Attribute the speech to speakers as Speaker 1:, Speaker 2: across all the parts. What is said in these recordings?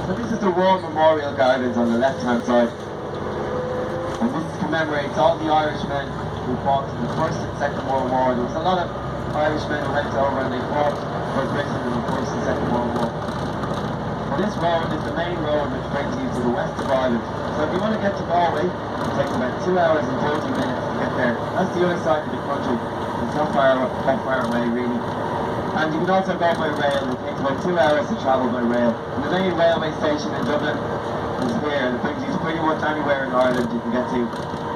Speaker 1: So this is the War Memorial Gardens on the left-hand side. And this commemorates all the Irishmen who fought in the First and Second World War. There was a lot of Irishmen who went over and they fought for Britain in the First and Second World War. And this road is the main road which brings you to the west of Ireland. So if you want to get to Galway, it takes about 2 hours and 40 minutes to get there. That's the other side of the country. It's not far away really. And you can also go by rail. It takes about 2 hours to travel by rail. And the main railway station in Dublin is here, and it brings you to pretty much anywhere in Ireland you can get to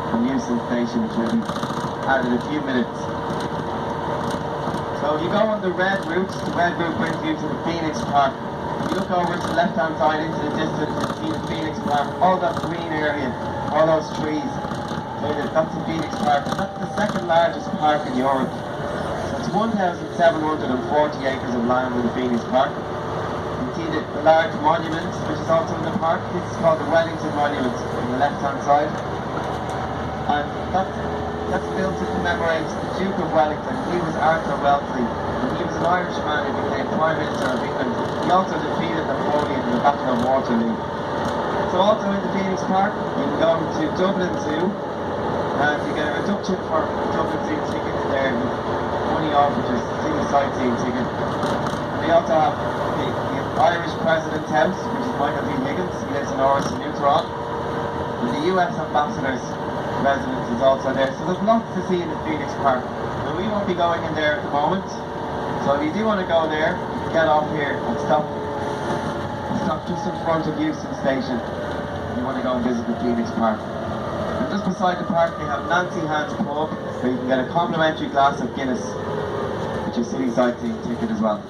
Speaker 1: from Euston Station, which will be added in a few minutes. So you go on the red route. The red route brings you to the Phoenix Park. If you look over to the left-hand side into the distance, you can see the Phoenix Park, all that green area, all those trees. That's the Phoenix Park, and that's the second largest park in Europe. So it's 1,740 acres of land in the Phoenix Park. You see the large monument, which is also in the park. This is called the Wellington Monument on the left-hand side. And that's built to commemorate the Duke of Wellington. He was Arthur Wellesley, and he was an Irishman who became Prime Minister of England. He also defeated Napoleon in the Battle of Waterloo. So also in the Phoenix Park, you can go to Dublin Zoo, and you get a reduction for Dublin Zoo tickets there, with money off with your city sightseeing ticket. And they also have the Irish President's House, which is Michael D. Higgins. He lives in Oris in Newtown. And the US Ambassador's residence is also there. So there's lots to see in the Phoenix Park. Now we won't be going in there at the moment. So if you do want to go there, you can get off here and stop just in front of Euston Station if you want to go and visit the Phoenix Park. And just beside the park they have Nancy Hand's Pub, where you can get a complimentary glass of Guinness with your city sightseeing ticket as well.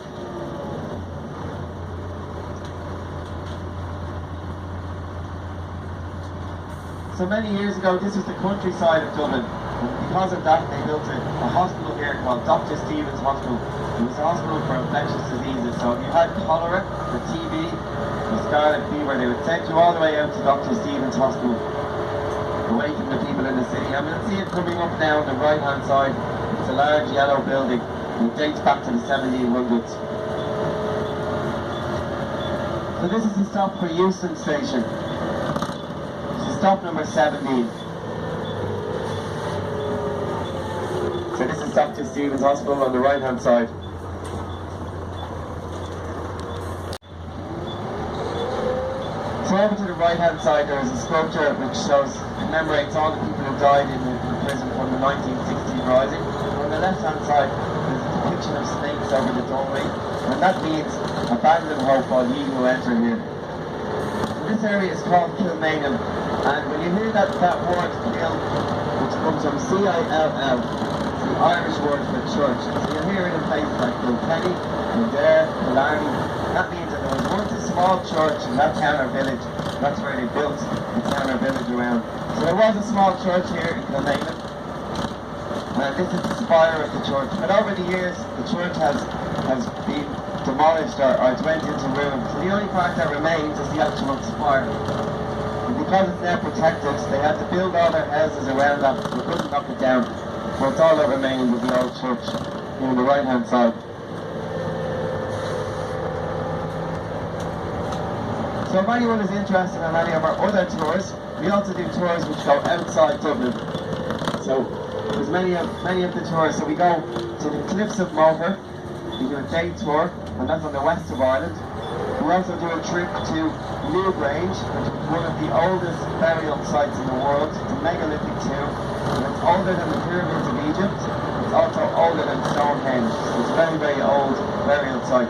Speaker 1: So many years ago, this was the countryside of Dublin, and because of that they built a hospital here called Dr. Stephen's Hospital. It was a hospital for infectious diseases, so if you had cholera, or TB, or scarlet fever, they would send you all the way out to Dr. Stephen's Hospital, away from the people in the city. I'm going to see it coming up now on the right hand side. It's a large yellow building, and it dates back to the 1700s. So this is the stop for Euston Station. Stop number 17. So this is Dr. Stephen's Hospital on the right hand side. So over to the right hand side there is a sculpture which commemorates all the people who died in the prison from the 1916 Rising. On the left hand side there's a depiction of snakes over the doorway, and that means abandon hope all ye who enter here. So this area is called Kilmainham. And when you hear that word Kill, which comes from C-I-L-L, it's the Irish word for church. So you'll hear it in places like Kilkenny, Kildare, Killarney. That means that there was once a small church in that town or village. That's where they built the town or village around. So there was a small church here in Kilmainham. And this is the spire of the church. But over the years, the church has been demolished or it went into ruin. So the only part that remains is the actual spire. And because it's now protected, they had to build all their houses around that. They couldn't knock it down. So it's all that remains of the old church here on the right hand side. So if anyone is interested in any of our other tours, we also do tours which go outside Dublin. So there's many of the tours. So we go to the Cliffs of Moher, we do a day tour, and that's on the west of Ireland. We also do a trip to Newgrange, which is one of the oldest burial sites in the world. It's a megalithic tomb, and it's older than the pyramids of Egypt. It's also older than Stonehenge. So it's a very, very old burial site.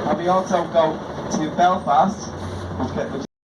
Speaker 1: And we also go to Belfast, which